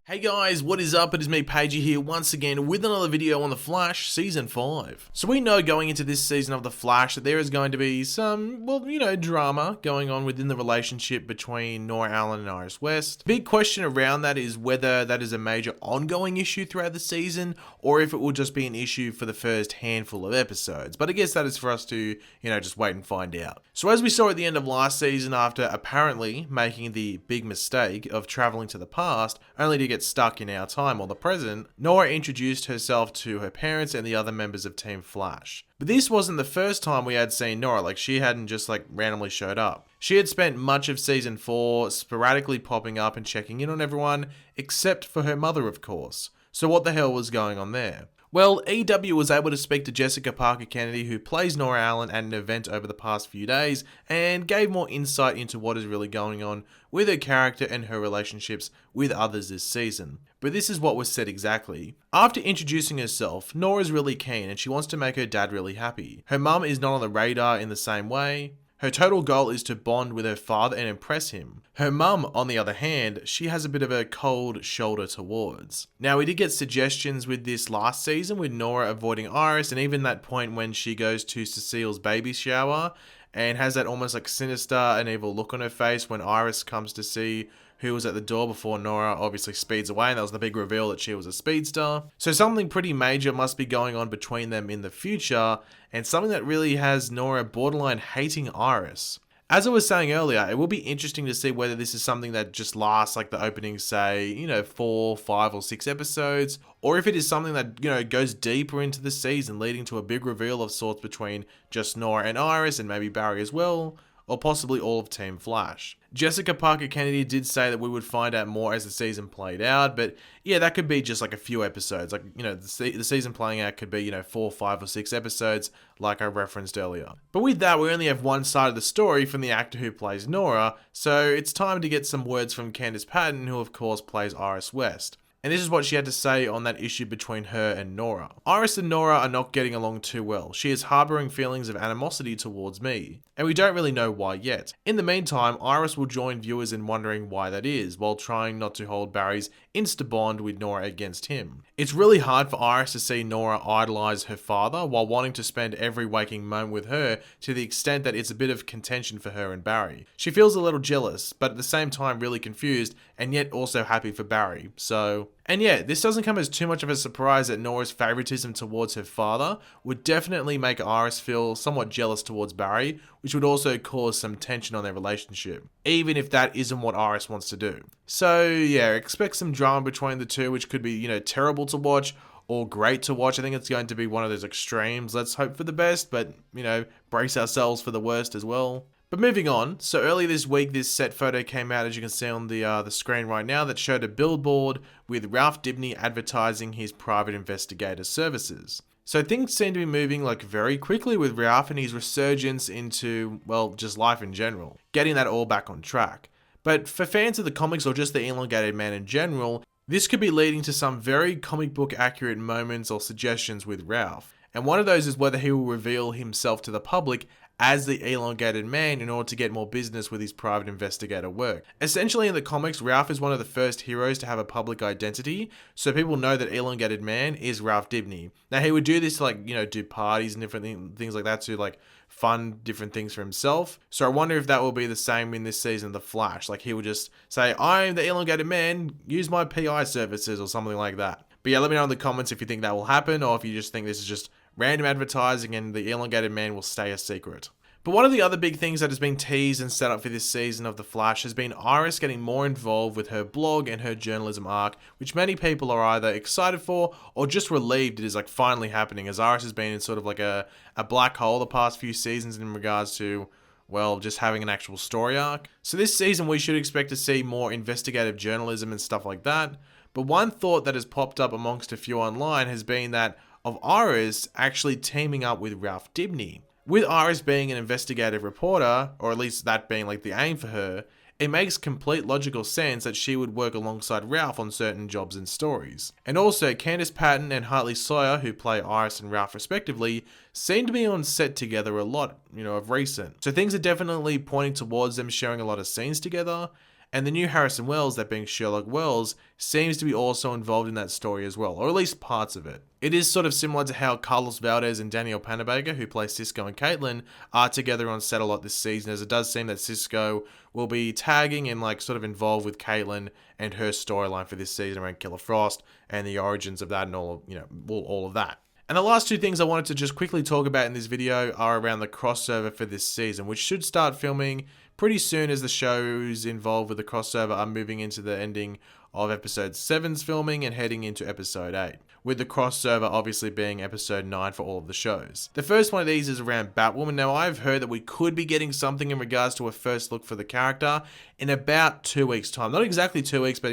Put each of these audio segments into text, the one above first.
Hey guys, what is up? It is me, Pagey here, once again with another video on The Flash Season 5. So we know going into this season of The Flash that there is going to be some, drama going on within the relationship between Nora Allen and Iris West. Big question around that is whether that is a major ongoing issue throughout the season, or if it will just be an issue for the first handful of episodes. But I guess that is for us to, just wait and find out. So as we saw at the end of last season, after apparently making the big mistake of traveling to the past, only to get stuck in our time or the present, Nora introduced herself to her parents and the other members of Team Flash. But this wasn't the first time we had seen Nora, she hadn't just randomly showed up. She had spent much of season 4 sporadically popping up and checking in on everyone, except for her mother, of course. So what the hell was going on there? Well, EW was able to speak to Jessica Parker Kennedy, who plays Nora Allen, at an event over the past few days, and gave more insight into what is really going on with her character and her relationships with others this season. But this is what was said exactly. After introducing herself, Nora's really keen and she wants to make her dad really happy. Her mum is not on the radar in the same way. Her total goal is to bond with her father and impress him. Her mum, on the other hand, she has a bit of a cold shoulder towards. Now, we did get suggestions with this last season with Nora avoiding Iris, and even that point when she goes to Cecile's baby shower and has that almost sinister and evil look on her face when Iris comes to see who was at the door before Nora obviously speeds away, and that was the big reveal that she was a speedster. So something pretty major must be going on between them in the future, and something that really has Nora borderline hating Iris. As I was saying earlier, it will be interesting to see whether this is something that just lasts the opening, say, 4, 5 or 6 episodes, or if it is something that, goes deeper into the season, leading to a big reveal of sorts between just Nora and Iris, and maybe Barry as well, or possibly all of Team Flash. Jessica Parker Kennedy did say that we would find out more as the season played out, but yeah, that could be just a few episodes. The season playing out could be, 4, 5 or 6 episodes, like I referenced earlier. But with that, we only have one side of the story from the actor who plays Nora, so it's time to get some words from Candice Patton, who of course plays Iris West. And this is what she had to say on that issue between her and Nora. Iris and Nora are not getting along too well. She is harboring feelings of animosity towards me, and we don't really know why yet. In the meantime, Iris will join viewers in wondering why that is, while trying not to hold Barry's insta-bond with Nora against him. It's really hard for Iris to see Nora idolize her father while wanting to spend every waking moment with her, to the extent that it's a bit of contention for her and Barry. She feels a little jealous, but at the same time really confused, and yet also happy for Barry. And yeah, this doesn't come as too much of a surprise that Nora's favoritism towards her father would definitely make Iris feel somewhat jealous towards Barry, which would also cause some tension on their relationship, even if that isn't what Iris wants to do. So yeah, expect some drama between the two, which could be, terrible to watch or great to watch. I think it's going to be one of those extremes. Let's hope for the best, but, brace ourselves for the worst as well. But moving on, so earlier this week, this set photo came out, as you can see on the screen right now, that showed a billboard with Ralph Dibny advertising his private investigator services. So things seem to be moving very quickly with Ralph and his resurgence into, just life in general, getting that all back on track. But for fans of the comics or just the Elongated Man in general, this could be leading to some very comic book accurate moments or suggestions with Ralph. And one of those is whether he will reveal himself to the public as the Elongated Man in order to get more business with his private investigator work. Essentially in the comics, Ralph is one of the first heroes to have a public identity, so people know that Elongated Man is Ralph Dibny. Now he would do this to do parties and different things like that to fund different things for himself. So I wonder if that will be the same in this season of The Flash. He would just say, I'm the Elongated Man, use my PI services or something like that. But yeah, let me know in the comments if you think that will happen, or if you just think this is just random advertising and the Elongated Man will stay a secret. But one of the other big things that has been teased and set up for this season of The Flash has been Iris getting more involved with her blog and her journalism arc, which many people are either excited for or just relieved it is finally happening, as Iris has been in sort of a black hole the past few seasons in regards to, just having an actual story arc. So this season we should expect to see more investigative journalism and stuff like that. But one thought that has popped up amongst a few online has been that of Iris actually teaming up with Ralph Dibny. With Iris being an investigative reporter, or at least that being the aim for her, it makes complete logical sense that she would work alongside Ralph on certain jobs and stories. And also, Candice Patton and Hartley Sawyer, who play Iris and Ralph respectively, seem to be on set together a lot, of recent. So things are definitely pointing towards them sharing a lot of scenes together. And the new Harrison Wells, that being Sherlock Wells, seems to be also involved in that story as well, or at least parts of it. It is sort of similar to how Carlos Valdez and Daniel Panabaker, who play Cisco and Caitlin, are together on set a lot this season, as it does seem that Cisco will be tagging and like sort of involved with Caitlin and her storyline for this season around Killer Frost and the origins of that and all of that. And the last two things I wanted to just quickly talk about in this video are around the crossover for this season, which should start filming pretty soon as the shows involved with the crossover are moving into the ending of episode 7's filming and heading into episode 8, with the crossover obviously being episode 9 for all of the shows. The first one of these is around Batwoman. Now, I've heard that we could be getting something in regards to a first look for the character in about 2 weeks' time. Not exactly 2 weeks, but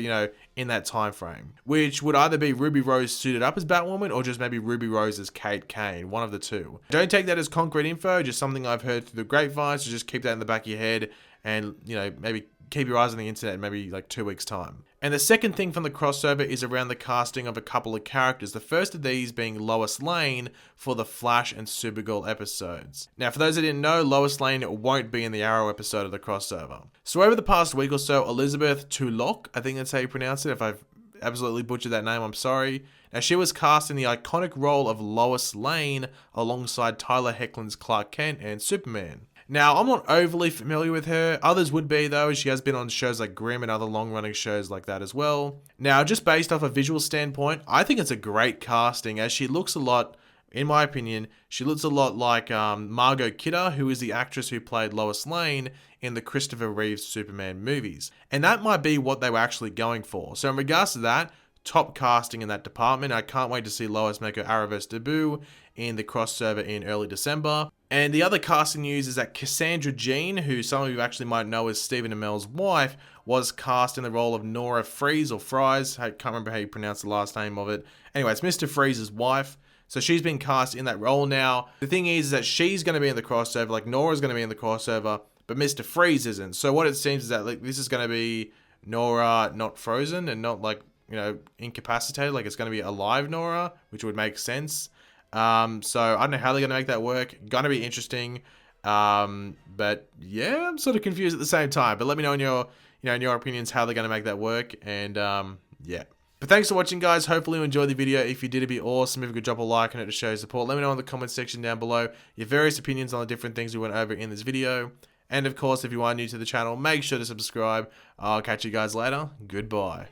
in that time frame, which would either be Ruby Rose suited up as Batwoman or just maybe Ruby Rose as Kate Kane, one of the two. Don't take that as concrete info, just something I've heard through the grapevine, so just keep that in the back of your head and, maybe keep your eyes on the internet in maybe like 2 weeks' time. And the second thing from the crossover is around the casting of a couple of characters. The first of these being Lois Lane for the Flash and Supergirl episodes. Now, for those that didn't know, Lois Lane won't be in the Arrow episode of the crossover. So over the past week or so, Elizabeth Tulloch, I think that's how you pronounce it. If I've absolutely butchered that name, I'm sorry. Now, she was cast in the iconic role of Lois Lane alongside Tyler Hoechlin's Clark Kent and Superman. Now, I'm not overly familiar with her. Others would be, though, as she has been on shows like Grimm and other long-running shows like that as well. Now, just based off a visual standpoint, I think it's a great casting, as she looks a lot, in my opinion, she looks a lot like Margot Kidder, who is the actress who played Lois Lane in the Christopher Reeves Superman movies. And that might be what they were actually going for. So in regards to that, top casting in that department. I can't wait to see Lois make her Arrowverse debut in the crossover in early December. And the other casting news is that Cassandra Jean, who some of you actually might know as Stephen Amell's wife, was cast in the role of Nora Freeze or Fries. I can't remember how you pronounce the last name of it. Anyway, it's Mr. Freeze's wife. So she's been cast in that role now. The thing is that she's going to be in the crossover, like Nora's going to be in the crossover, but Mr. Freeze isn't. So what it seems is that like this is going to be Nora not frozen and not like, incapacitated. Like it's going to be alive Nora, which would make sense. So I don't know how they're going to make that work. Going to be interesting. But yeah, I'm sort of confused at the same time. But let me know in your opinions how they're going to make that work. And yeah. But thanks for watching, guys. Hopefully you enjoyed the video. If you did, it'd be awesome if you could drop a like on it to show your support. Let me know in the comment section down below your various opinions on the different things we went over in this video. And of course, if you are new to the channel, make sure to subscribe. I'll catch you guys later. Goodbye.